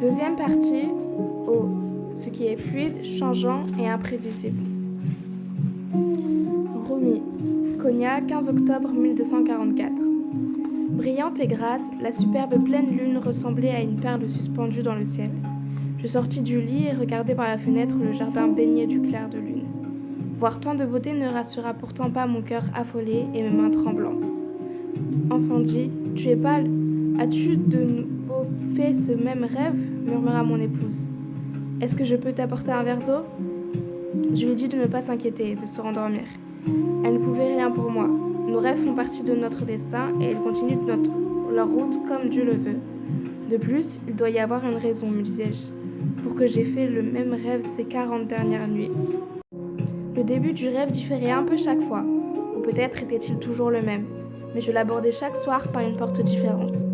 Deuxième partie, eau, ce qui est fluide, changeant et imprévisible. Rumi, Konya, 15 octobre 1244. Brillante et grasse, la superbe pleine lune ressemblait à une perle suspendue dans le ciel. Je sortis du lit et regardai par la fenêtre le jardin baigné du clair de lune. Voir tant de beauté ne rassura pourtant pas mon cœur affolé et mes mains tremblantes. Enfant dit, tu es pâle. As-tu de nouveau fait ce même rêve ? Murmura mon épouse. Est-ce que je peux t'apporter un verre d'eau ? Je lui dis de ne pas s'inquiéter et de se rendormir. Elle ne pouvait rien pour moi. Nos rêves font partie de notre destin et ils continuent leur route comme Dieu le veut. De plus, il doit y avoir une raison, me disais-je, pour que j'ai fait le même rêve ces 40 dernières nuits. Le début du rêve différait un peu chaque fois, ou peut-être était-il toujours le même, mais je l'abordais chaque soir par une porte différente.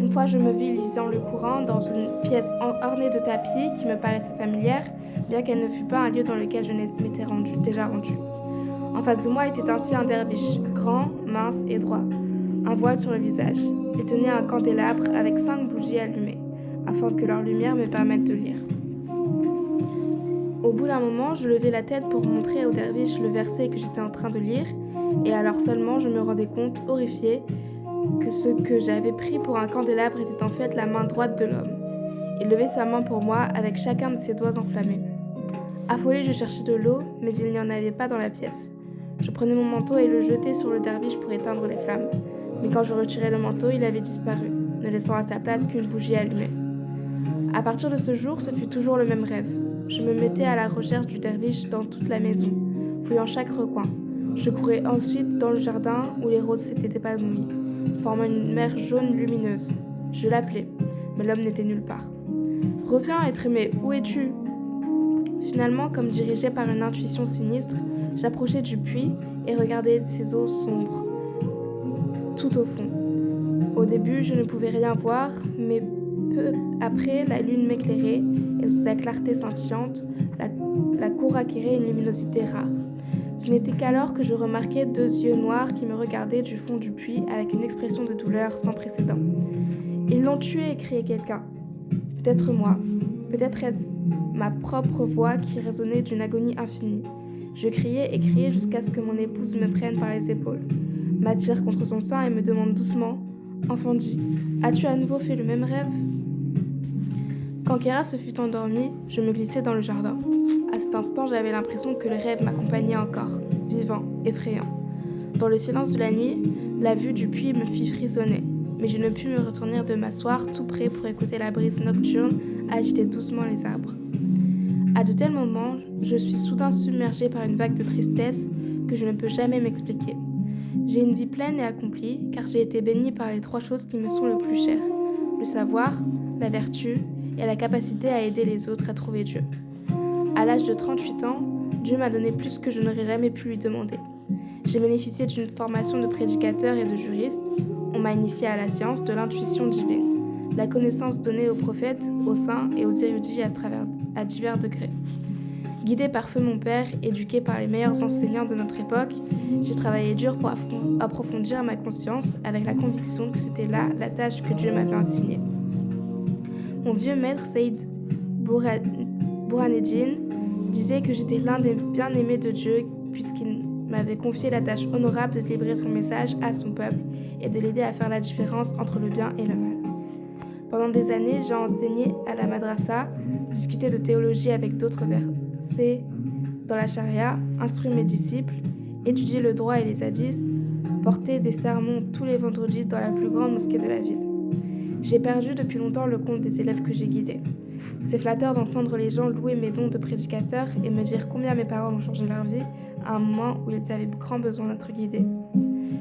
Une fois, je me vis lisant le Coran dans une pièce ornée de tapis qui me paraissait familière, bien qu'elle ne fût pas un lieu dans lequel je m'étais déjà rendu. En face de moi était ainsi un derviche, grand, mince et droit, un voile sur le visage. Il tenait un candélabre avec 5 bougies allumées, afin que leur lumière me permette de lire. Au bout d'un moment, je levai la tête pour montrer au derviche le verset que j'étais en train de lire, et alors seulement je me rendais compte, horrifiée, que ce que j'avais pris pour un candélabre était en fait la main droite de l'homme. Il levait sa main pour moi avec chacun de ses doigts enflammés. Affolée, je cherchais de l'eau, mais il n'y en avait pas dans la pièce. Je prenais mon manteau et le jetai sur le derviche pour éteindre les flammes. Mais quand je retirais le manteau, il avait disparu, ne laissant à sa place qu'une bougie allumée. À partir de ce jour, ce fut toujours le même rêve. Je me mettais à la recherche du derviche dans toute la maison, fouillant chaque recoin. Je courais ensuite dans le jardin où les roses s'étaient épanouies, formant une mer jaune lumineuse. Je l'appelais, mais l'homme n'était nulle part. « Reviens, être aimé, où es-tu » Finalement, comme dirigée par une intuition sinistre, j'approchai du puits et regardai ses eaux sombres, tout au fond. Au début, je ne pouvais rien voir, mais peu après, la lune m'éclairait et sous sa clarté scintillante, la cour acquérait une luminosité rare. Ce n'était qu'alors que je remarquai 2 yeux noirs qui me regardaient du fond du puits avec une expression de douleur sans précédent. « Ils l'ont tué !» criait quelqu'un. Peut-être moi, peut-être est-ce ma propre voix qui résonnait d'une agonie infinie. Je criais et criais jusqu'à ce que mon épouse me prenne par les épaules, m'attire contre son sein et me demande doucement « Enfant dit, as-tu à nouveau fait le même rêve ?» Quand Kéra se fut endormie, je me glissai dans le jardin. À cet instant, j'avais l'impression que le rêve m'accompagnait encore, vivant, effrayant. Dans le silence de la nuit, la vue du puits me fit frissonner, mais je ne pus me retourner de m'asseoir tout près pour écouter la brise nocturne agiter doucement les arbres. À de tels moments, je suis soudain submergée par une vague de tristesse que je ne peux jamais m'expliquer. J'ai une vie pleine et accomplie, car j'ai été bénie par les 3 choses qui me sont le plus chères, le savoir, la vertu et la capacité à aider les autres à trouver Dieu. À l'âge de 38 ans, Dieu m'a donné plus que je n'aurais jamais pu lui demander. J'ai bénéficié d'une formation de prédicateur et de juriste. On m'a initié à la science de l'intuition divine, la connaissance donnée aux prophètes, aux saints et aux érudits à divers degrés. Guidée par feu mon père, éduquée par les meilleurs enseignants de notre époque, j'ai travaillé dur pour approfondir ma conscience avec la conviction que c'était là la tâche que Dieu m'avait assignée. Mon vieux maître Saïd Burhaneddin disait que j'étais l'un des bien-aimés de Dieu puisqu'il m'avait confié la tâche honorable de livrer son message à son peuple et de l'aider à faire la différence entre le bien et le mal. Pendant des années, j'ai enseigné à la madrasa, discuté de théologie avec d'autres versets dans la charia, instruit mes disciples, étudié le droit et les hadiths, porté des sermons tous les vendredis dans la plus grande mosquée de la ville. J'ai perdu depuis longtemps le compte des élèves que j'ai guidés. C'est flatteur d'entendre les gens louer mes dons de prédicateur et me dire combien mes paroles ont changé leur vie à un moment où ils avaient grand besoin d'être guidés.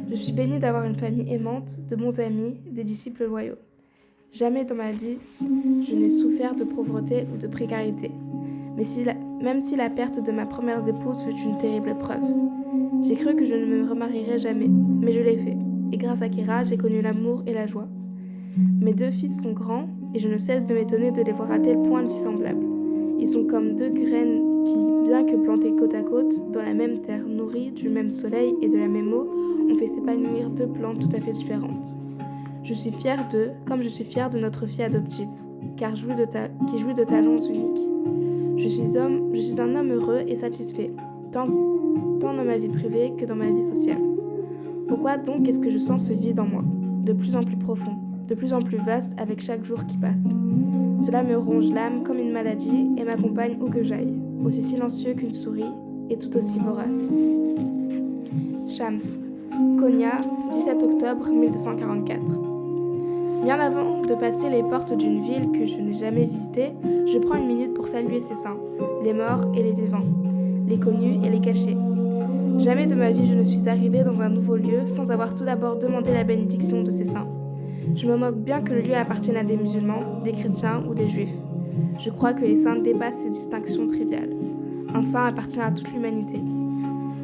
Je suis bénie d'avoir une famille aimante, de bons amis, des disciples loyaux. Jamais dans ma vie, je n'ai souffert de pauvreté ou de précarité, même si la perte de ma première épouse fut une terrible épreuve. J'ai cru que je ne me remarierais jamais, mais je l'ai fait, et grâce à Kéra, j'ai connu l'amour et la joie. Mes 2 fils sont grands, et je ne cesse de m'étonner de les voir à tel point dissemblables. Ils sont comme 2 graines qui, bien que plantées côte à côte, dans la même terre, nourries du même soleil et de la même eau, ont fait s'épanouir 2 plantes tout à fait différentes. Je suis fière d'eux, comme je suis fière de notre fille adoptive. qui jouit de talents uniques. Je suis un homme heureux et satisfait, tant dans ma vie privée que dans ma vie sociale. Pourquoi donc est-ce que je sens ce vide en moi, de plus en plus profond, de plus en plus vaste avec chaque jour qui passe? Cela me ronge l'âme comme une maladie et m'accompagne où que j'aille, aussi silencieux qu'une souris et tout aussi vorace. Shams, Konya, 17 octobre 1244. Bien avant de passer les portes d'une ville que je n'ai jamais visitée, je prends une minute pour saluer ses saints, les morts et les vivants, les connus et les cachés. Jamais de ma vie je ne suis arrivée dans un nouveau lieu sans avoir tout d'abord demandé la bénédiction de ces saints. Je me moque bien que le lieu appartienne à des musulmans, des chrétiens ou des juifs. Je crois que les saints dépassent ces distinctions triviales. Un saint appartient à toute l'humanité.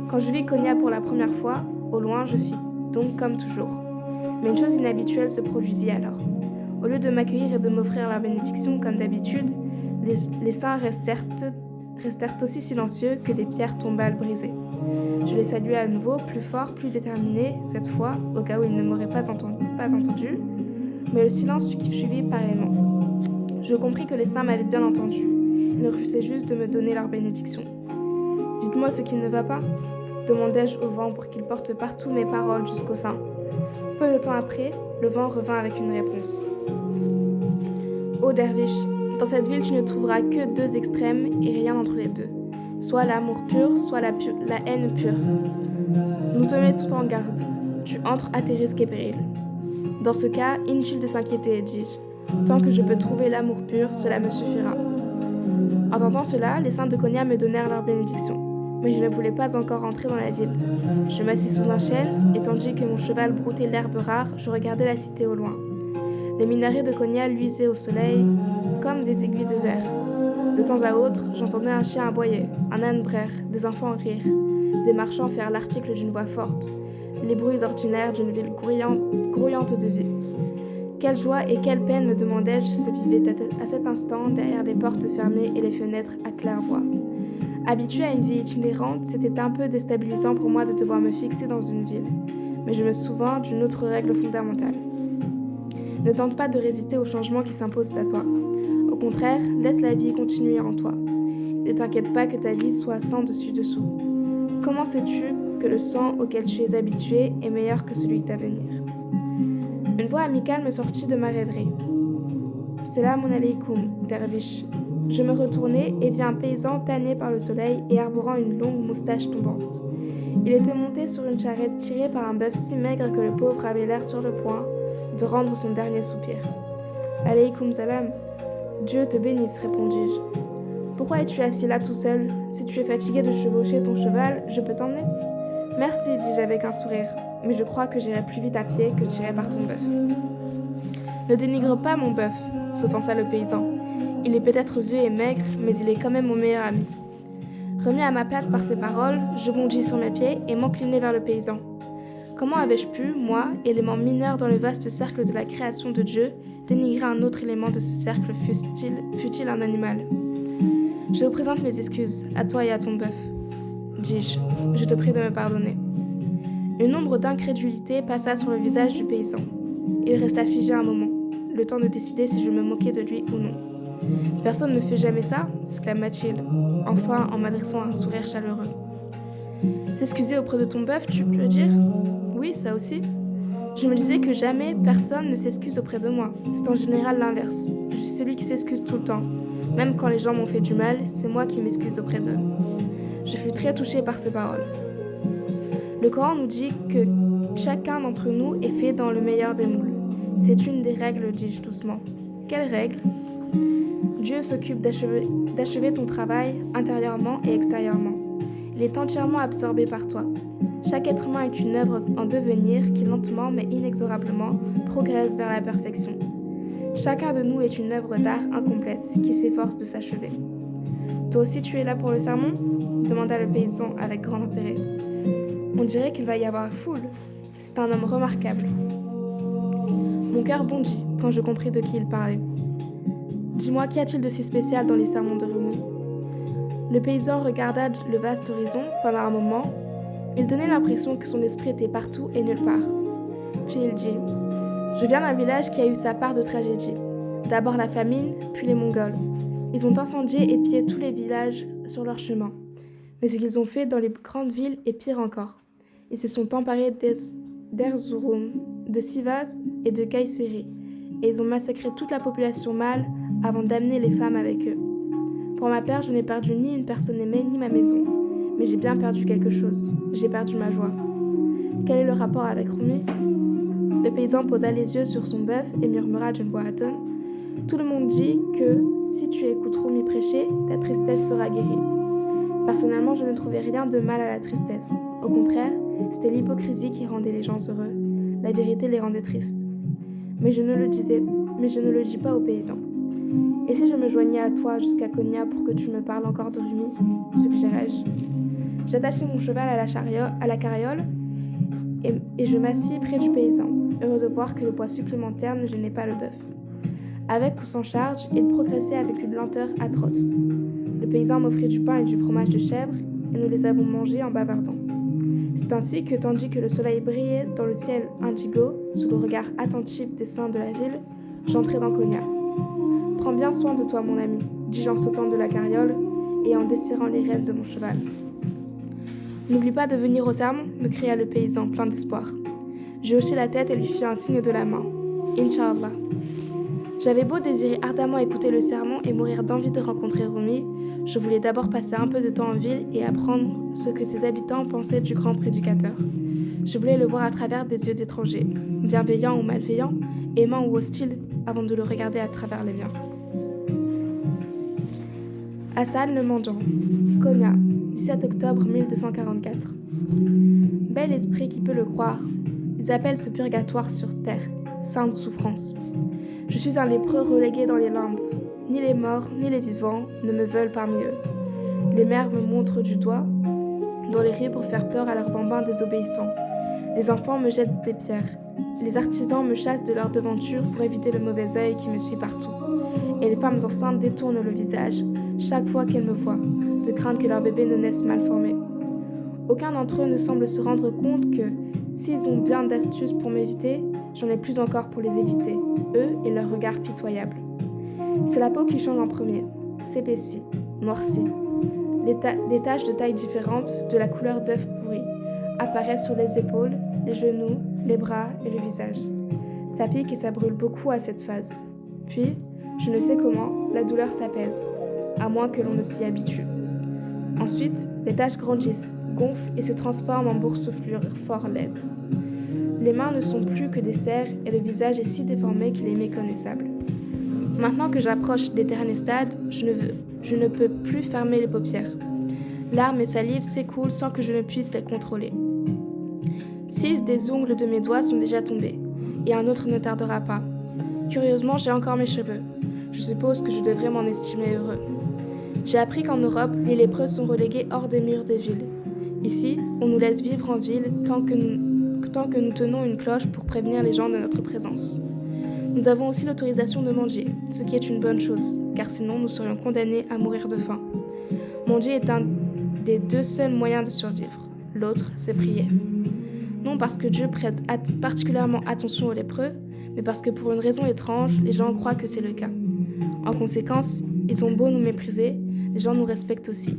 Quand je vis Konya pour la première fois, au loin je fis donc comme toujours. Mais une chose inhabituelle se produisit alors. Au lieu de m'accueillir et de m'offrir la bénédiction comme d'habitude, les saints restèrent aussi silencieux que des pierres tombales brisées. Je les saluai à nouveau, plus fort, plus déterminé, cette fois, au cas où ils ne m'auraient pas entendu, mais le silence suivit pareillement. Je compris que les saints m'avaient bien entendu. Ils refusaient juste de me donner leur bénédiction. « Dites-moi ce qui ne va pas ?» demandai-je au vent pour qu'il porte partout mes paroles jusqu'au sein. Peu de temps après, le vent revint avec une réponse. « Ô derviche, dans cette ville tu ne trouveras que deux extrêmes et rien entre les deux. Soit l'amour pur, soit la haine pure. Nous te mettons en garde. Tu entres à tes risques et périls. Dans ce cas, inutile de s'inquiéter, dis-je. Tant que je peux trouver l'amour pur, cela me suffira. » Entendant cela, les saints de Konya me donnèrent leur bénédiction. Mais je ne voulais pas encore entrer dans la ville. Je m'assis sous un chêne, et tandis que mon cheval broutait l'herbe rare, je regardais la cité au loin. Les minarets de Konya luisaient au soleil comme des aiguilles de verre. De temps à autre, j'entendais un chien aboyer, un âne braire, des enfants rire, des marchands faire l'article d'une voix forte, les bruits ordinaires d'une ville grouillante de vie. Quelle joie et quelle peine, me demandais-je, se vivait à cet instant derrière les portes fermées et les fenêtres à claire-voie. Habituée à une vie itinérante, c'était un peu déstabilisant pour moi de devoir me fixer dans une ville. Mais je me souvins d'une autre règle fondamentale. Ne tente pas de résister aux changements qui s'imposent à toi. Au contraire, laisse la vie continuer en toi. Ne t'inquiète pas que ta vie soit sans dessus-dessous. Comment sais-tu que le sang auquel tu es habitué est meilleur que celui à venir? Une voix amicale me sortit de ma rêverie. « Salam alaikum, derviche. » Je me retournai et vis un paysan tanné par le soleil et arborant une longue moustache tombante. Il était monté sur une charrette tirée par un bœuf si maigre que le pauvre avait l'air sur le point de rendre son dernier soupir. « Alaykoum salam. Dieu te bénisse, répondis-je. Pourquoi es-tu assis là tout seul? Si tu es fatigué de chevaucher ton cheval, je peux t'emmener? Merci, dis-je avec un sourire, mais je crois que j'irai plus vite à pied que tiré par ton bœuf. Ne dénigre pas mon bœuf, s'offensa le paysan. Il est peut-être vieux et maigre, mais il est quand même mon meilleur ami. Remis à ma place par ces paroles, je bondis sur mes pieds et m'inclinai vers le paysan. Comment avais-je pu, moi, élément mineur dans le vaste cercle de la création de Dieu, dénigrer un autre élément de ce cercle, fût-il un animal? Je vous présente mes excuses, à toi et à ton bœuf, dis-je. Je te prie de me pardonner. Une ombre d'incrédulité passa sur le visage du paysan. Il resta figé un moment, le temps de décider si je me moquais de lui ou non. « Personne ne fait jamais ça » s'exclama-t-il, enfin en m'adressant un sourire chaleureux. « S'excuser auprès de ton bœuf, tu peux dire ? Oui, ça aussi. Je me disais que jamais personne ne s'excuse auprès de moi. C'est en général l'inverse. Je suis celui qui s'excuse tout le temps. Même quand les gens m'ont fait du mal, c'est moi qui m'excuse auprès d'eux. » Je fus très touchée par ces paroles. Le Coran nous dit que chacun d'entre nous est fait dans le meilleur des moules. C'est une des règles, dis-je doucement. Quelle règle ? Dieu s'occupe d'achever ton travail intérieurement et extérieurement. Il est entièrement absorbé par toi. Chaque être humain est une œuvre en devenir qui lentement mais inexorablement progresse vers la perfection. Chacun de nous est une œuvre d'art incomplète qui s'efforce de s'achever. Toi aussi tu es là pour le sermon ? Demanda le paysan avec grand intérêt. On dirait qu'il va y avoir foule. C'est un homme remarquable. Mon cœur bondit quand je compris de qui il parlait. Dis-moi, qu'y a-t-il de si spécial dans les sermons de Rumi ? Le paysan regarda le vaste horizon pendant un moment. Il donnait l'impression que son esprit était partout et nulle part. Puis il dit « Je viens d'un village qui a eu sa part de tragédie. D'abord la famine, puis les Mongols. Ils ont incendié et pillé tous les villages sur leur chemin. Mais ce qu'ils ont fait dans les grandes villes est pire encore. Ils se sont emparés d'Erzurum, de Sivas et de Kayseri, et ils ont massacré toute la population mâle avant d'amener les femmes avec eux. Pour ma part, je n'ai perdu ni une personne aimée ni ma maison, mais j'ai bien perdu quelque chose. J'ai perdu ma joie. Quel est le rapport avec Rumi ? Le paysan posa les yeux sur son bœuf et murmura d'une voix atone : tout le monde dit que si tu écoutes Rumi prêcher, ta tristesse sera guérie. Personnellement, je ne trouvais rien de mal à la tristesse. Au contraire, c'était l'hypocrisie qui rendait les gens heureux. La vérité les rendait tristes. Mais je ne le dis pas aux paysans. Et si je me joignais à toi jusqu'à Konya pour que tu me parles encore de Rumi, suggérais-je. J'attachai mon cheval à la carriole et je m'assis près du paysan, heureux de voir que le poids supplémentaire ne gênait pas le bœuf. Avec ou sans charge, il progressait avec une lenteur atroce. Le paysan m'offrit du pain et du fromage de chèvre, et nous les avons mangés en bavardant. C'est ainsi que, tandis que le soleil brillait dans le ciel indigo, sous le regard attentif des saints de la ville, j'entrai dans Konya. « Prends bien soin de toi, mon ami, dis-je en sautant de la carriole et en desserrant les rênes de mon cheval. « N'oublie pas de venir au sermon, me cria le paysan, plein d'espoir. Je hochai la tête et lui fis un signe de la main. Inch'Allah. J'avais beau désirer ardemment écouter le sermon et mourir d'envie de rencontrer Rumi, je voulais d'abord passer un peu de temps en ville et apprendre ce que ses habitants pensaient du grand prédicateur. Je voulais le voir à travers des yeux d'étrangers, bienveillants ou malveillants, aimants ou hostiles, avant de le regarder à travers les miens. Hassan le mendiant, Konya, 17 octobre 1244. Bel esprit qui peut le croire, ils appellent ce purgatoire sur terre, sainte souffrance. Je suis un lépreux relégué dans les limbes. Ni les morts, ni les vivants ne me veulent parmi eux. Les mères me montrent du doigt dans les rues pour faire peur à leurs bambins désobéissants. Les enfants me jettent des pierres. Les artisans me chassent de leur devanture pour éviter le mauvais œil qui me suit partout. Et les femmes enceintes détournent le visage chaque fois qu'elles me voient, de crainte que leur bébé ne naisse mal formé. Aucun d'entre eux ne semble se rendre compte que, s'ils ont bien d'astuces pour m'éviter, j'en ai plus encore pour les éviter, eux et leur regard pitoyable. C'est la peau qui change en premier, s'épaissit, noircit. Des taches de tailles différentes, de la couleur d'œuf pourri, apparaissent sur les épaules, les genoux, les bras et le visage. Ça pique et ça brûle beaucoup à cette phase. Puis, je ne sais comment, la douleur s'apaise, à moins que l'on ne s'y habitue. Ensuite, les taches grandissent, gonflent et se transforment en boursouflures fort laides. Les mains ne sont plus que des cerfs et le visage est si déformé qu'il est méconnaissable. Maintenant que j'approche des derniers stades, je ne peux plus fermer les paupières. Larmes et salive s'écoulent sans que je ne puisse les contrôler. 6 des ongles de mes doigts sont déjà tombés, et un autre ne tardera pas. Curieusement, j'ai encore mes cheveux. Je suppose que je devrais m'en estimer heureux. J'ai appris qu'en Europe, les lépreux sont relégués hors des murs des villes. Ici, on nous laisse vivre en ville tant que nous tenons une cloche pour prévenir les gens de notre présence. Nous avons aussi l'autorisation de mendier, ce qui est une bonne chose, car sinon nous serions condamnés à mourir de faim. Mendier est un des 2 seuls moyens de survivre. L'autre, c'est prier. Non parce que Dieu prête particulièrement attention aux lépreux, mais parce que pour une raison étrange, les gens croient que c'est le cas. En conséquence, ils ont beau nous mépriser, les gens nous respectent aussi.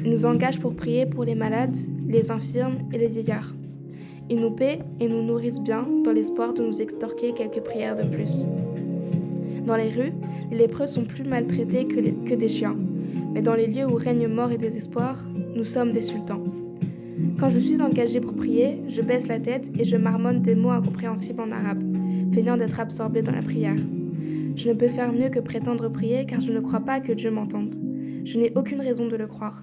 Ils nous engagent pour prier pour les malades, les infirmes et les vieillards. Ils nous paient et nous nourrissent bien dans l'espoir de nous extorquer quelques prières de plus. Dans les rues, les lépreux sont plus maltraités que des chiens, mais dans les lieux où règne mort et désespoir, nous sommes des sultans. Quand je suis engagée pour prier, je baisse la tête et je marmonne des mots incompréhensibles en arabe, feignant d'être absorbée dans la prière. Je ne peux faire mieux que prétendre prier car je ne crois pas que Dieu m'entende. Je n'ai aucune raison de le croire.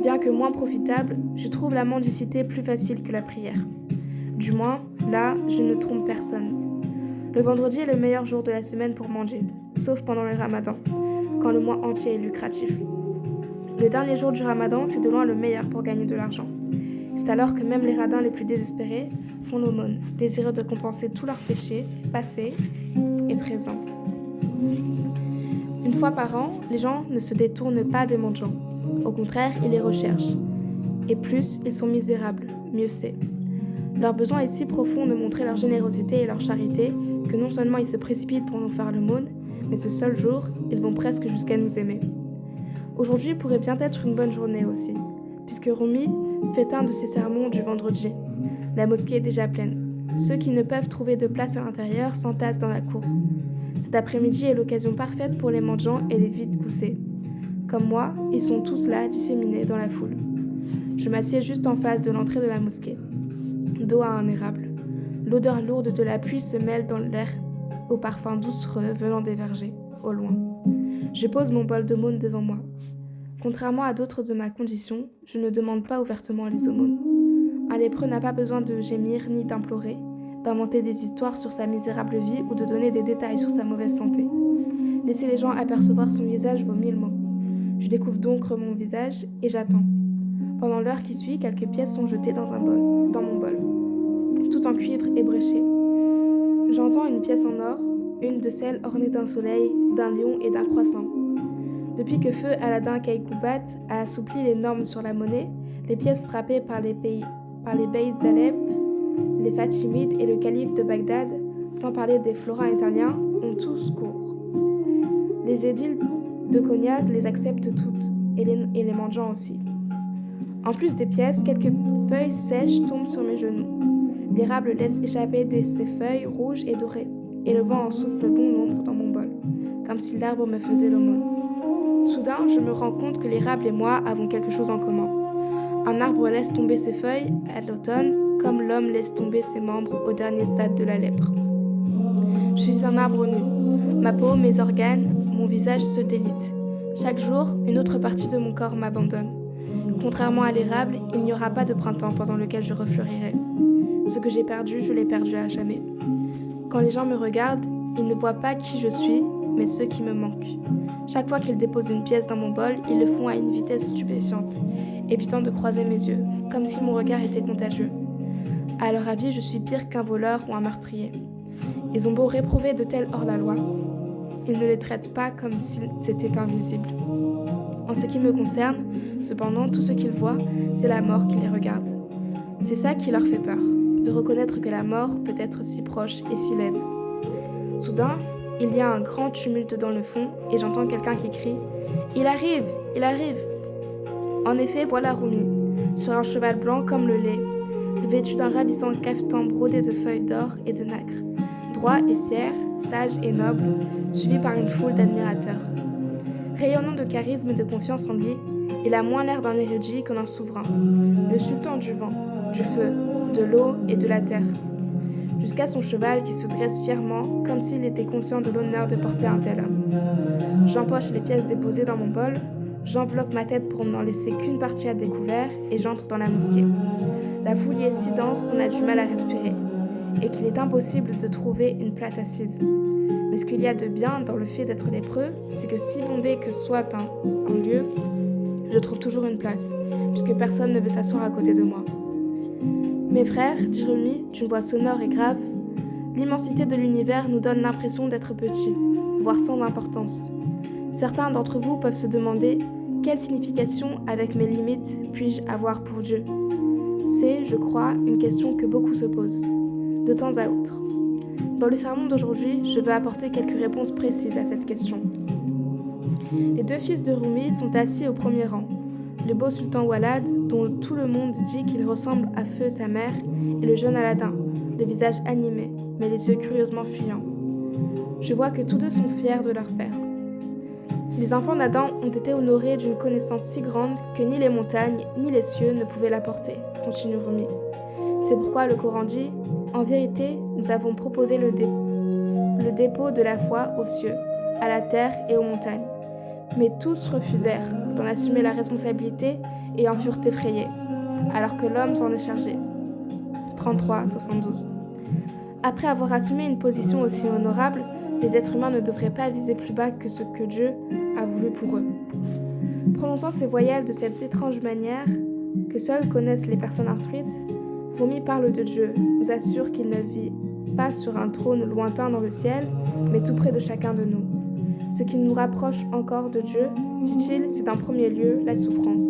Bien que moins profitable, je trouve la mendicité plus facile que la prière. Du moins, là, je ne trompe personne. Le vendredi est le meilleur jour de la semaine pour manger, sauf pendant le ramadan, quand le mois entier est lucratif. Le dernier jour du ramadan, c'est de loin le meilleur pour gagner de l'argent. C'est alors que même les radins les plus désespérés font l'aumône, désireux de compenser tous leurs péchés, passés et présents. Une fois par an, les gens ne se détournent pas des mendiants. Au contraire, ils les recherchent. Et plus ils sont misérables, mieux c'est. Leur besoin est si profond de montrer leur générosité et leur charité que non seulement ils se précipitent pour nous faire l'aumône, mais ce seul jour, ils vont presque jusqu'à nous aimer. Aujourd'hui pourrait bien être une bonne journée aussi, puisque Rumi fait un de ses sermons du vendredi. La mosquée est déjà pleine. Ceux qui ne peuvent trouver de place à l'intérieur s'entassent dans la cour. Cet après-midi est l'occasion parfaite pour les mendiants et les vide-coussés. Comme moi, ils sont tous là, disséminés dans la foule. Je m'assieds juste en face de l'entrée de la mosquée, dos à un érable. L'odeur lourde de la pluie se mêle dans l'air au parfum doucereux venant des vergers, au loin. Je pose mon bol d'aumône devant moi. Contrairement à d'autres de ma condition, je ne demande pas ouvertement les aumônes. Un lépreux n'a pas besoin de gémir ni d'implorer, d'inventer des histoires sur sa misérable vie ou de donner des détails sur sa mauvaise santé. Laisser les gens apercevoir son visage vaut 1000 mots. Je découvre donc mon visage et j'attends. Pendant l'heure qui suit, quelques pièces sont jetées dans mon bol, tout en cuivre ébréché. J'entends une pièce en or, une de celles ornées d'un soleil, d'un lion et d'un croissant. Depuis que feu Aladin Keikoubat a assoupli les normes sur la monnaie, les pièces frappées par les beys d'Alep, les Fatimides et le calife de Bagdad, sans parler des florins italiens, ont tous cours. Les édiles de Cognas les acceptent toutes, et les mendiants aussi. En plus des pièces, quelques feuilles sèches tombent sur mes genoux. L'érable laisse échapper ses feuilles rouges et dorées, et le vent en souffle bon nombre dans mon bol, comme si l'arbre me faisait l'aumône. Soudain, je me rends compte que l'érable et moi avons quelque chose en commun. Un arbre laisse tomber ses feuilles à l'automne, comme l'homme laisse tomber ses membres au dernier stade de la lèpre. Je suis un arbre nu. Ma peau, mes organes, mon visage se délitent. Chaque jour, une autre partie de mon corps m'abandonne. Contrairement à l'érable, il n'y aura pas de printemps pendant lequel je refleurirai. Ce que j'ai perdu, je l'ai perdu à jamais. Quand les gens me regardent, ils ne voient pas qui je suis, mais ceux qui me manquent. Chaque fois qu'ils déposent une pièce dans mon bol, ils le font à une vitesse stupéfiante, évitant de croiser mes yeux, comme si mon regard était contagieux. À leur avis, je suis pire qu'un voleur ou un meurtrier. Ils ont beau réprouver de tels hors-la-loi, ils ne les traitent pas comme s'ils étaient invisibles. En ce qui me concerne, cependant, tout ce qu'ils voient, c'est la mort qui les regarde. C'est ça qui leur fait peur, de reconnaître que la mort peut être si proche et si laide. Soudain, il y a un grand tumulte dans le fond et j'entends quelqu'un qui crie « Il arrive! Il arrive !» En effet, voilà Rumi, sur un cheval blanc comme le lait, vêtu d'un ravissant cafetan brodé de feuilles d'or et de nacre, droit et fier, sage et noble, suivi par une foule d'admirateurs. Rayonnant de charisme et de confiance en lui, il a moins l'air d'un érudit que d'un souverain, le sultan du vent, du feu, de l'eau et de la terre. Jusqu'à son cheval qui se dresse fièrement, comme s'il était conscient de l'honneur de porter un tel homme. J'empoche les pièces déposées dans mon bol, j'enveloppe ma tête pour n'en laisser qu'une partie à découvert et j'entre dans la mosquée. La foule y est si dense qu'on a du mal à respirer et qu'il est impossible de trouver une place assise. Mais ce qu'il y a de bien dans le fait d'être lépreux, c'est que si bondé que soit un lieu, je trouve toujours une place, puisque personne ne veut s'asseoir à côté de moi. Mes frères, dit Rumi d'une voix sonore et grave, l'immensité de l'univers nous donne l'impression d'être petits, voire sans importance. Certains d'entre vous peuvent se demander quelle signification, avec mes limites, puis-je avoir pour Dieu. C'est, je crois, une question que beaucoup se posent, de temps à autre. Dans le sermon d'aujourd'hui, je veux apporter quelques réponses précises à cette question. Les deux fils de Rumi sont assis au premier rang. Le beau sultan Walad, dont tout le monde dit qu'il ressemble à Feu sa mère, et le jeune Aladin, le visage animé, mais les yeux curieusement fuyants. Je vois que tous deux sont fiers de leur père. Les enfants d'Adam ont été honorés d'une connaissance si grande que ni les montagnes ni les cieux ne pouvaient la porter, continue Rumi. C'est pourquoi le Coran dit « En vérité, nous avons proposé le dépôt de la foi aux cieux, à la terre et aux montagnes. Mais tous refusèrent d'en assumer la responsabilité et en furent effrayés, alors que l'homme s'en est chargé. » 33-72. Après avoir assumé une position aussi honorable, les êtres humains ne devraient pas viser plus bas que ce que Dieu a voulu pour eux. Prononçant ces voyelles de cette étrange manière que seules connaissent les personnes instruites, Rumi parle de Dieu, nous assure qu'il ne vit pas sur un trône lointain dans le ciel, mais tout près de chacun de nous. Ce qui nous rapproche encore de Dieu, dit-il, c'est en premier lieu la souffrance.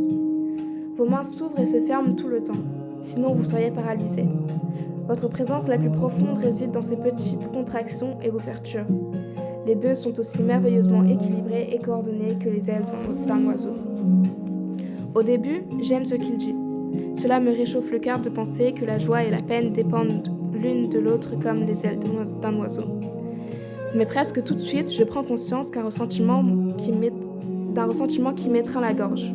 Vos mains s'ouvrent et se ferment tout le temps, sinon vous seriez paralysés. Votre présence la plus profonde réside dans ces petites contractions et ouvertures. Les deux sont aussi merveilleusement équilibrés et coordonnés que les ailes d'un oiseau. Au début, j'aime ce qu'il dit. Cela me réchauffe le cœur de penser que la joie et la peine dépendent l'une de l'autre comme les ailes d'un oiseau. Mais presque tout de suite, je prends conscience d'un ressentiment qui m'étreint la gorge.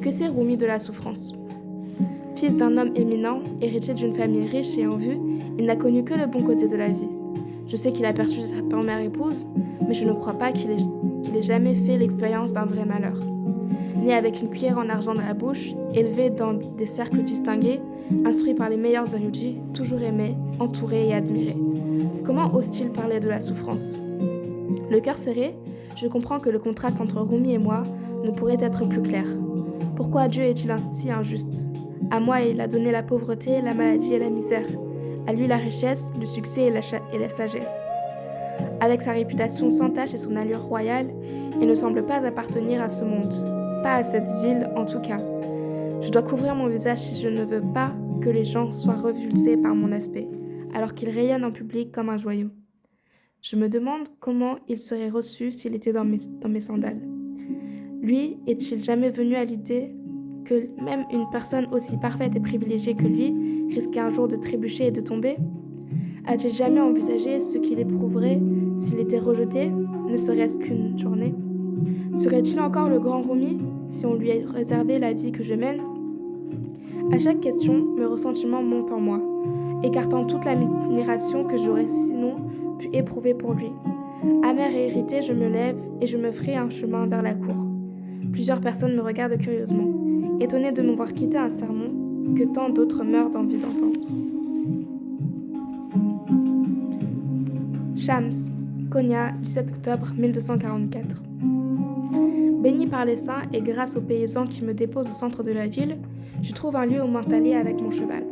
Que c'est Rumi de la souffrance. Fils d'un homme éminent, héritier d'une famille riche et en vue, il n'a connu que le bon côté de la vie. Je sais qu'il a perdu sa première épouse, mais je ne crois pas qu'il ait jamais fait l'expérience d'un vrai malheur. Né avec une cuillère en argent dans la bouche, élevé dans des cercles distingués, instruit par les meilleurs érudits, toujours aimé, entouré et admiré. Comment ose-t-il parler de la souffrance ? Le cœur serré, je comprends que le contraste entre Rumi et moi ne pourrait être plus clair. Pourquoi Dieu est-il ainsi injuste ? À moi, il a donné la pauvreté, la maladie et la misère. À lui, la richesse, le succès et la sagesse. Avec sa réputation sans tache et son allure royale, il ne semble pas appartenir à ce monde. Pas à cette ville, en tout cas. Je dois couvrir mon visage si je ne veux pas que les gens soient revulsés par mon aspect, alors qu'il rayonne en public comme un joyau. Je me demande comment il serait reçu s'il était dans mes sandales. Lui, est-il jamais venu à l'idée que même une personne aussi parfaite et privilégiée que lui risquait un jour de trébucher et de tomber ? A-t-il jamais envisagé ce qu'il éprouverait s'il était rejeté, ne serait-ce qu'une journée ? Serait-il encore le grand Rumi si on lui réservait la vie que je mène ? À chaque question, mes ressentiments montent en moi, écartant toute l'admiration que j'aurais sinon pu éprouver pour lui. Amère et irritée, je me lève et je me ferai un chemin vers la cour. Plusieurs personnes me regardent curieusement, étonnées de me voir quitter un sermon que tant d'autres meurent d'envie d'entendre. Shams, Konya, 17 octobre 1244. Béni par les saints et grâce aux paysans qui me déposent au centre de la ville, je trouve un lieu où m'installer avec mon cheval.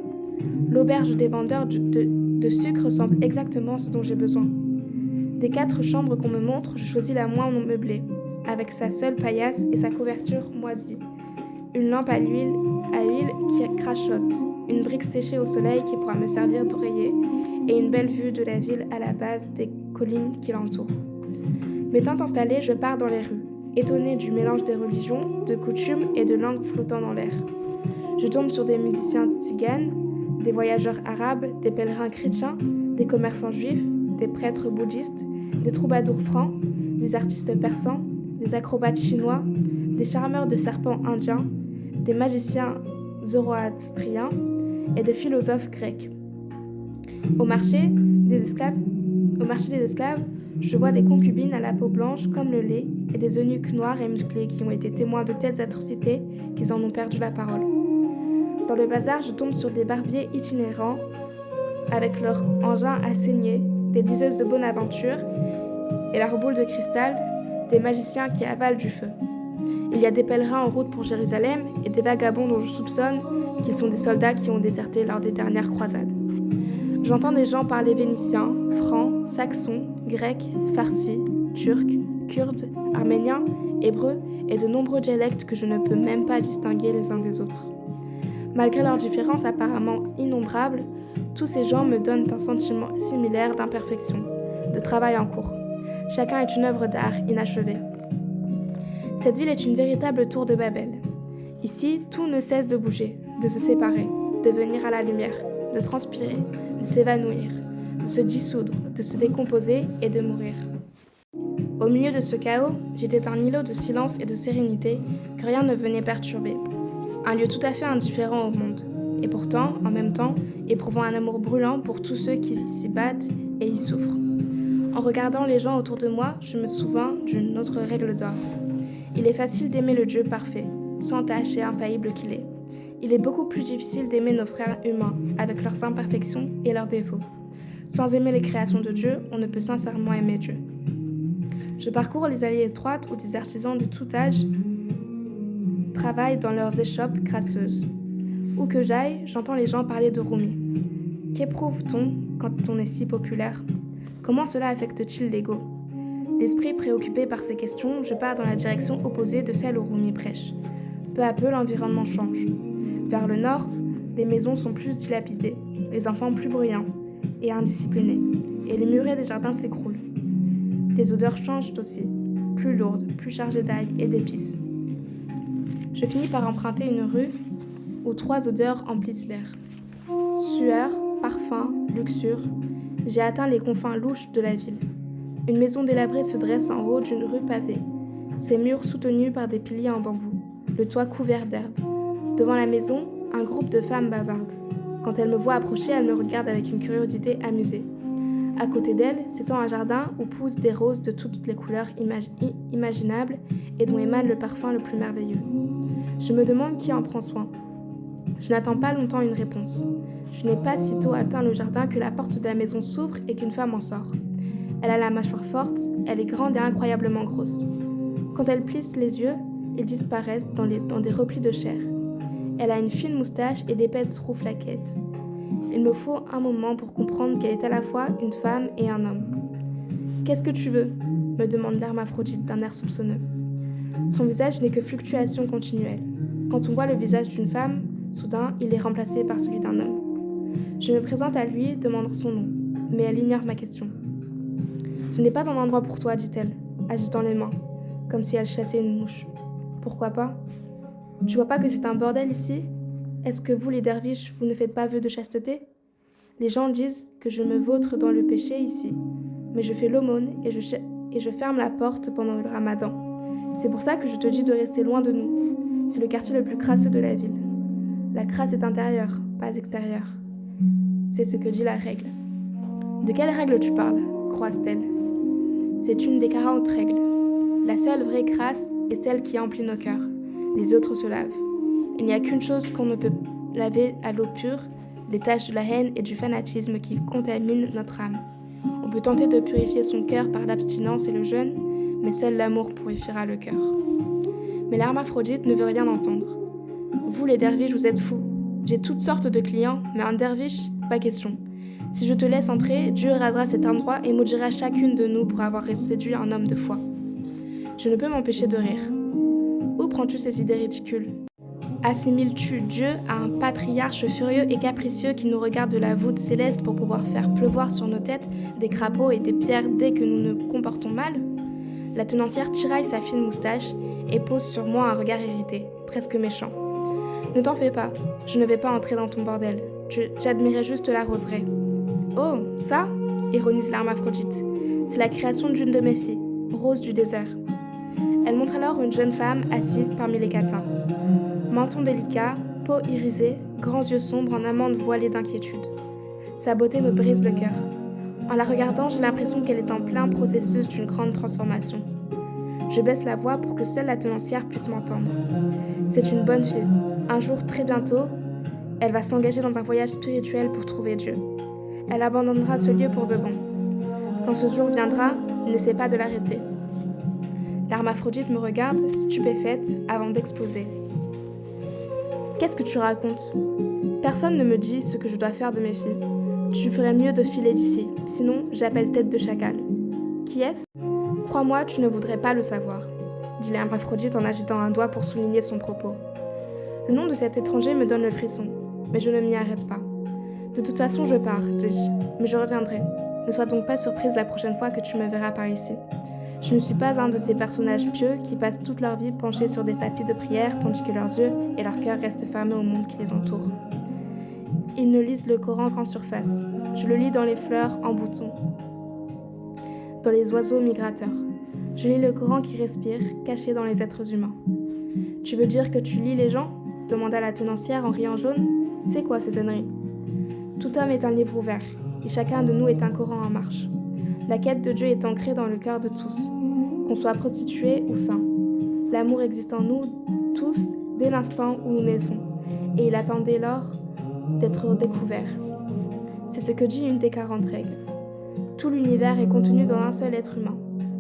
L'auberge des vendeurs de sucre semble exactement ce dont j'ai besoin. Des 4 chambres qu'on me montre, je choisis la moins meublée, avec sa seule paillasse et sa couverture moisie. Une lampe à huile qui crachote, une brique séchée au soleil qui pourra me servir d'oreiller et une belle vue de la ville à la base des collines qui l'entourent. M'étant installée, je pars dans les rues, étonnée du mélange des religions, de coutumes et de langues flottant dans l'air. Je tombe sur des musiciens tziganes, des voyageurs arabes, des pèlerins chrétiens, des commerçants juifs, des prêtres bouddhistes, des troubadours francs, des artistes persans, des acrobates chinois, des charmeurs de serpents indiens, des magiciens zoroastriens et des philosophes grecs. Au marché des esclaves, je vois des concubines à la peau blanche comme le lait et des eunuques noirs et musclés qui ont été témoins de telles atrocités qu'ils en ont perdu la parole. Dans le bazar, je tombe sur des barbiers itinérants avec leurs engins à saigner, des diseuses de bonne aventure et leurs boules de cristal, des magiciens qui avalent du feu. Il y a des pèlerins en route pour Jérusalem et des vagabonds dont je soupçonne qu'ils sont des soldats qui ont déserté lors des dernières croisades. J'entends des gens parler vénitien, franc, saxon, grec, farsi, turc, kurde, arménien, hébreu et de nombreux dialectes que je ne peux même pas distinguer les uns des autres. Malgré leurs différences apparemment innombrables, tous ces gens me donnent un sentiment similaire d'imperfection, de travail en cours. Chacun est une œuvre d'art inachevée. Cette ville est une véritable tour de Babel. Ici, tout ne cesse de bouger, de se séparer, de venir à la lumière, de transpirer, de s'évanouir, de se dissoudre, de se décomposer et de mourir. Au milieu de ce chaos, j'étais un îlot de silence et de sérénité que rien ne venait perturber. Un lieu tout à fait indifférent au monde, et pourtant, en même temps, éprouvant un amour brûlant pour tous ceux qui s'y battent et y souffrent. En regardant les gens autour de moi, je me souvins d'une autre règle d'or. Il est facile d'aimer le Dieu parfait, sans tache et infaillible qu'il est. Il est beaucoup plus difficile d'aimer nos frères humains, avec leurs imperfections et leurs défauts. Sans aimer les créations de Dieu, on ne peut sincèrement aimer Dieu. Je parcours les allées étroites où des artisans de tout âge travaillent dans leurs échoppes crasseuses. Où que j'aille, j'entends les gens parler de Rumi. Qu'éprouve-t-on quand on est si populaire ? Comment cela affecte-t-il l'ego ? L'esprit préoccupé par ces questions, je pars dans la direction opposée de celle où Rumi prêche. Peu à peu, l'environnement change. Vers le nord, les maisons sont plus dilapidées, les enfants plus bruyants et indisciplinés, et les murets des jardins s'écroulent. Les odeurs changent aussi, plus lourdes, plus chargées d'ail et d'épices. Je finis par emprunter une rue où 3 odeurs emplissent l'air. Sueur, parfum, luxure, j'ai atteint les confins louches de la ville. Une maison délabrée se dresse en haut d'une rue pavée, ses murs soutenus par des piliers en bambou, le toit couvert d'herbe. Devant la maison, un groupe de femmes bavardent. Quand elles me voient approcher, elles me regardent avec une curiosité amusée. À côté d'elles s'étend un jardin où poussent des roses de toutes les couleurs imaginables et dont émane le parfum le plus merveilleux. Je me demande qui en prend soin. Je n'attends pas longtemps une réponse. Je n'ai pas sitôt atteint le jardin que la porte de la maison s'ouvre et qu'une femme en sort. Elle a la mâchoire forte, elle est grande et incroyablement grosse. Quand elle plisse les yeux, ils disparaissent dans des replis de chair. Elle a une fine moustache et d'épaisses rouflaquettes. Il me faut un moment pour comprendre qu'elle est à la fois une femme et un homme. « Qu'est-ce que tu veux ?» me demande l'hermaphrodite d'un air soupçonneux. Son visage n'est que fluctuation continuelle. Quand on voit le visage d'une femme, soudain, il est remplacé par celui d'un homme. Je me présente à lui, demandant son nom, mais elle ignore ma question. « Ce n'est pas un endroit pour toi, dit-elle, agitant les mains, comme si elle chassait une mouche. Pourquoi pas ? Tu vois pas que c'est un bordel ici ? Est-ce que vous, les derviches, vous ne faites pas vœu de chasteté ? Les gens disent que je me vautre dans le péché ici, mais je fais l'aumône et je ferme la porte pendant le ramadan. C'est pour ça que je te dis de rester loin de nous. C'est le quartier le plus crasseux de la ville. La crasse est intérieure, pas extérieure. C'est ce que dit la règle. De quelle règle tu parles ? Croise-t-elle. C'est une des 40 règles. La seule vraie crasse est celle qui emplit nos cœurs. Les autres se lavent. Il n'y a qu'une chose qu'on ne peut laver à l'eau pure, les taches de la haine et du fanatisme qui contaminent notre âme. On peut tenter de purifier son cœur par l'abstinence et le jeûne, mais seul l'amour purifiera le cœur. Mais l'hermaphrodite ne veut rien entendre. Vous, les derviches, vous êtes fous. J'ai toutes sortes de clients, mais un derviche, pas question. Si je te laisse entrer, Dieu rasera cet endroit et maudira chacune de nous pour avoir séduit un homme de foi. Je ne peux m'empêcher de rire. Où prends-tu ces idées ridicules ? Assimiles-tu Dieu à un patriarche furieux et capricieux qui nous regarde de la voûte céleste pour pouvoir faire pleuvoir sur nos têtes des crapauds et des pierres dès que nous nous comportons mal ? La tenancière tiraille sa fine moustache et pose sur moi un regard irrité, presque méchant. Ne t'en fais pas, je ne vais pas entrer dans ton bordel. J'admirais juste la roseraie. Oh, ça ? Ironise l'hermaphrodite. C'est la création d'une de mes filles, Rose du désert. Elle montre alors une jeune femme assise parmi les catins. Menton délicat, peau irisée, grands yeux sombres en amande voilée d'inquiétude. Sa beauté me brise le cœur. En la regardant, j'ai l'impression qu'elle est en plein processus d'une grande transformation. Je baisse la voix pour que seule la tenancière puisse m'entendre. C'est une bonne fille. Un jour, très bientôt, elle va s'engager dans un voyage spirituel pour trouver Dieu. Elle abandonnera ce lieu pour de bon. Quand ce jour viendra, n'essaie pas de l'arrêter. L'hermaphrodite me regarde, stupéfaite, avant d'exploser. Qu'est-ce que tu racontes ? Personne ne me dit ce que je dois faire de mes filles. Tu ferais mieux de filer d'ici, sinon j'appelle tête de chacal. Qui est-ce ? Crois-moi, tu ne voudrais pas le savoir, dit l'hermaphrodite en agitant un doigt pour souligner son propos. Le nom de cet étranger me donne le frisson, mais je ne m'y arrête pas. De toute façon, je pars, dis-je, mais je reviendrai. Ne sois donc pas surprise la prochaine fois que tu me verras par ici. Je ne suis pas un de ces personnages pieux qui passent toute leur vie penchés sur des tapis de prière tandis que leurs yeux et leur cœur restent fermés au monde qui les entoure. Ils ne lisent le Coran qu'en surface. Je le lis dans les fleurs en bouton, dans les oiseaux migrateurs. Je lis le Coran qui respire, caché dans les êtres humains. Tu veux dire que tu lis les gens ? Demanda la tenancière en riant jaune. C'est quoi ces âneries ? Tout homme est un livre ouvert, et chacun de nous est un Coran en marche. La quête de Dieu est ancrée dans le cœur de tous, qu'on soit prostitué ou saint. L'amour existe en nous tous dès l'instant où nous naissons, et il attend dès lors d'être découvert. C'est ce que dit une des 40 règles. Tout l'univers est contenu dans un seul être humain,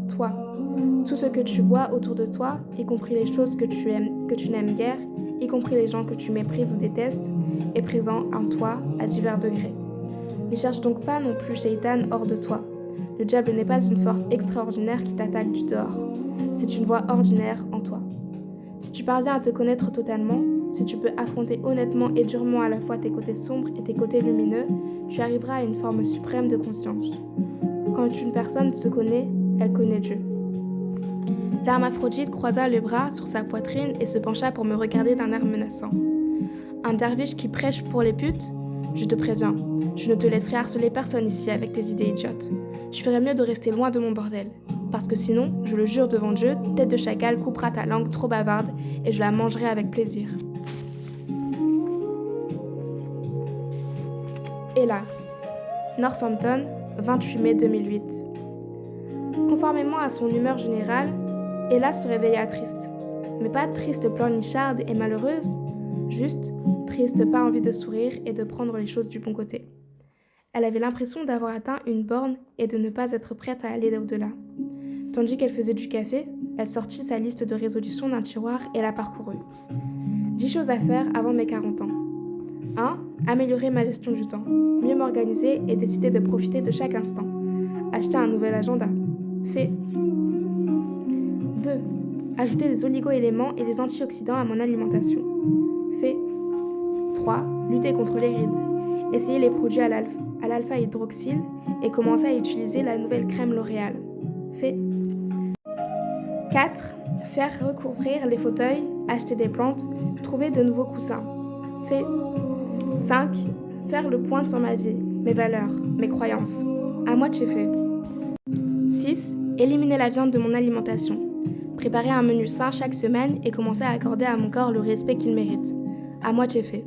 toi. Tout ce que tu vois autour de toi, y compris les choses que tu n'aimes guère, y compris les gens que tu méprises ou détestes, est présent en toi à divers degrés. Ne cherche donc pas non plus Shaitan hors de toi. Le diable n'est pas une force extraordinaire qui t'attaque du dehors. C'est une voie ordinaire en toi. Si tu parviens à te connaître totalement, si tu peux affronter honnêtement et durement à la fois tes côtés sombres et tes côtés lumineux, tu arriveras à une forme suprême de conscience. Quand une personne se connaît, elle connaît Dieu. L'hermaphrodite croisa les bras sur sa poitrine et se pencha pour me regarder d'un air menaçant. Un derviche qui prêche pour les putes? Je te préviens, je ne te laisserai harceler personne ici avec tes idées idiotes. Je ferais mieux de rester loin de mon bordel. Parce que sinon, je le jure devant Dieu, tête de chacal coupera ta langue trop bavarde et je la mangerai avec plaisir. Ella, Northampton, 28 mai 2008. Conformément à son humeur générale, Ella se réveilla triste. Mais pas triste pleurnicharde et malheureuse, juste triste, pas envie de sourire et de prendre les choses du bon côté. Elle avait l'impression d'avoir atteint une borne et de ne pas être prête à aller au-delà. Tandis qu'elle faisait du café, elle sortit sa liste de résolutions d'un tiroir et la parcourut. 10 choses à faire avant mes 40 ans. 1. Améliorer ma gestion du temps. Mieux m'organiser et décider de profiter de chaque instant. Acheter un nouvel agenda. Fait. 2. Ajouter des oligo-éléments et des antioxydants à mon alimentation. Fait. 3. Lutter contre les rides. Essayer les produits à l'alpha-hydroxyle et commencer à utiliser la nouvelle crème L'Oréal. Fait. 4. Faire recouvrir les fauteuils, acheter des plantes, trouver de nouveaux coussins. Fait. 5. Faire le point sur ma vie, mes valeurs, mes croyances. À moitié fait. 6. Éliminer la viande de mon alimentation. Préparer un menu sain chaque semaine et commencer à accorder à mon corps le respect qu'il mérite. À moitié fait.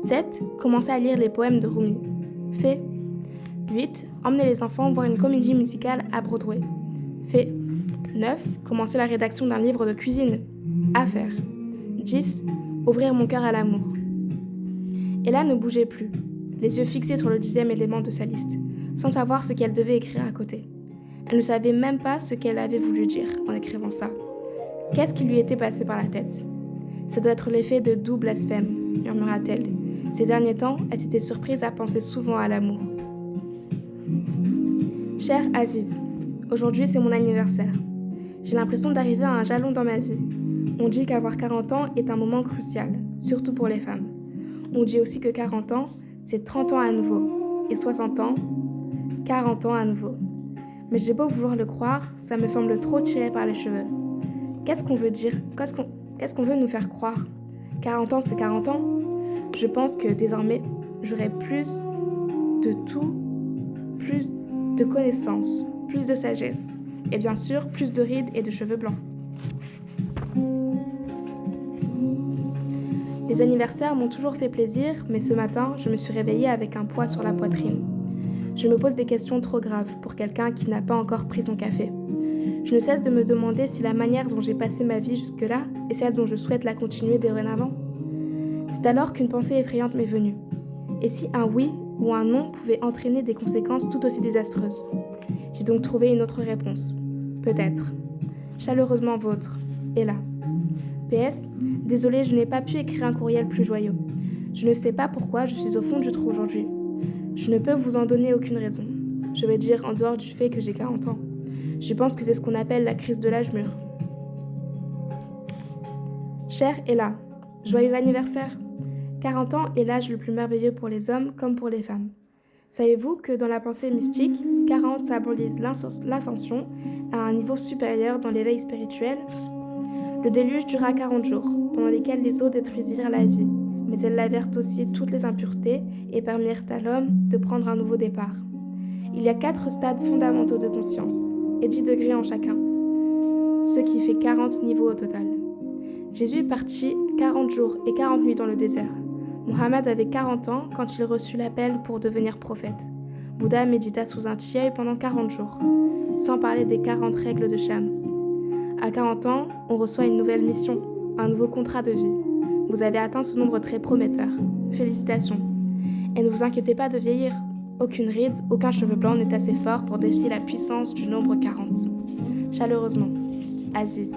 7. Commencer à lire les poèmes de Rumi. Fait. 8. Emmener les enfants voir une comédie musicale à Broadway. Fait. 9. Commencer la rédaction d'un livre de cuisine. À faire. 10. Ouvrir mon cœur à l'amour. Ella ne bougeait plus, les yeux fixés sur le 10e élément de sa liste, sans savoir ce qu'elle devait écrire à côté. Elle ne savait même pas ce qu'elle avait voulu dire en écrivant ça. Qu'est-ce qui lui était passé par la tête? Ça doit être l'effet de doux blasphème, murmura-t-elle. Ces derniers temps, elle s'était surprise à penser souvent à l'amour. Cher Aziz, aujourd'hui c'est mon anniversaire. J'ai l'impression d'arriver à un jalon dans ma vie. On dit qu'avoir 40 ans est un moment crucial, surtout pour les femmes. On dit aussi que 40 ans, c'est 30 ans à nouveau, et 60 ans, 40 ans à nouveau. Mais j'ai beau vouloir le croire, ça me semble trop tiré par les cheveux. Qu'est-ce qu'on veut dire? Qu'est-ce qu'on veut nous faire croire? 40 ans, c'est 40 ans? Je pense que désormais, j'aurai plus de tout, plus de connaissances, plus de sagesse, et bien sûr, plus de rides et de cheveux blancs. Les anniversaires m'ont toujours fait plaisir, mais ce matin, je me suis réveillée avec un poids sur la poitrine. Je me pose des questions trop graves pour quelqu'un qui n'a pas encore pris son café. Je ne cesse de me demander si la manière dont j'ai passé ma vie jusque-là est celle dont je souhaite la continuer dorénavant. C'est alors qu'une pensée effrayante m'est venue. Et si un oui ou un non pouvait entraîner des conséquences tout aussi désastreuses? J'ai donc trouvé une autre réponse. Peut-être. Chaleureusement vôtre. Ella. PS, désolée, je n'ai pas pu écrire un courriel plus joyeux. Je ne sais pas pourquoi je suis au fond du trou aujourd'hui. Je ne peux vous en donner aucune raison. Je vais dire en dehors du fait que j'ai 40 ans. Je pense que c'est ce qu'on appelle la crise de l'âge mûr. Chère Ella, joyeux anniversaire! 40 ans est l'âge le plus merveilleux pour les hommes comme pour les femmes. Savez-vous que dans la pensée mystique, 40 symbolise l'ascension à un niveau supérieur dans l'éveil spirituel? Le déluge dura 40 jours, pendant lesquels les eaux détruisirent la vie, mais elles lavèrent aussi toutes les impuretés et permirent à l'homme de prendre un nouveau départ. Il y a 4 stades fondamentaux de conscience, et 10 degrés en chacun, ce qui fait 40 niveaux au total. Jésus partit 40 jours et 40 nuits dans le désert. Mohammed avait 40 ans quand il reçut l'appel pour devenir prophète. Bouddha médita sous un tilleul pendant 40 jours, sans parler des 40 règles de Shams. À 40 ans, on reçoit une nouvelle mission, un nouveau contrat de vie. Vous avez atteint ce nombre très prometteur. Félicitations. Et ne vous inquiétez pas de vieillir. Aucune ride, aucun cheveu blanc n'est assez fort pour défier la puissance du nombre 40. Chaleureusement, Aziz.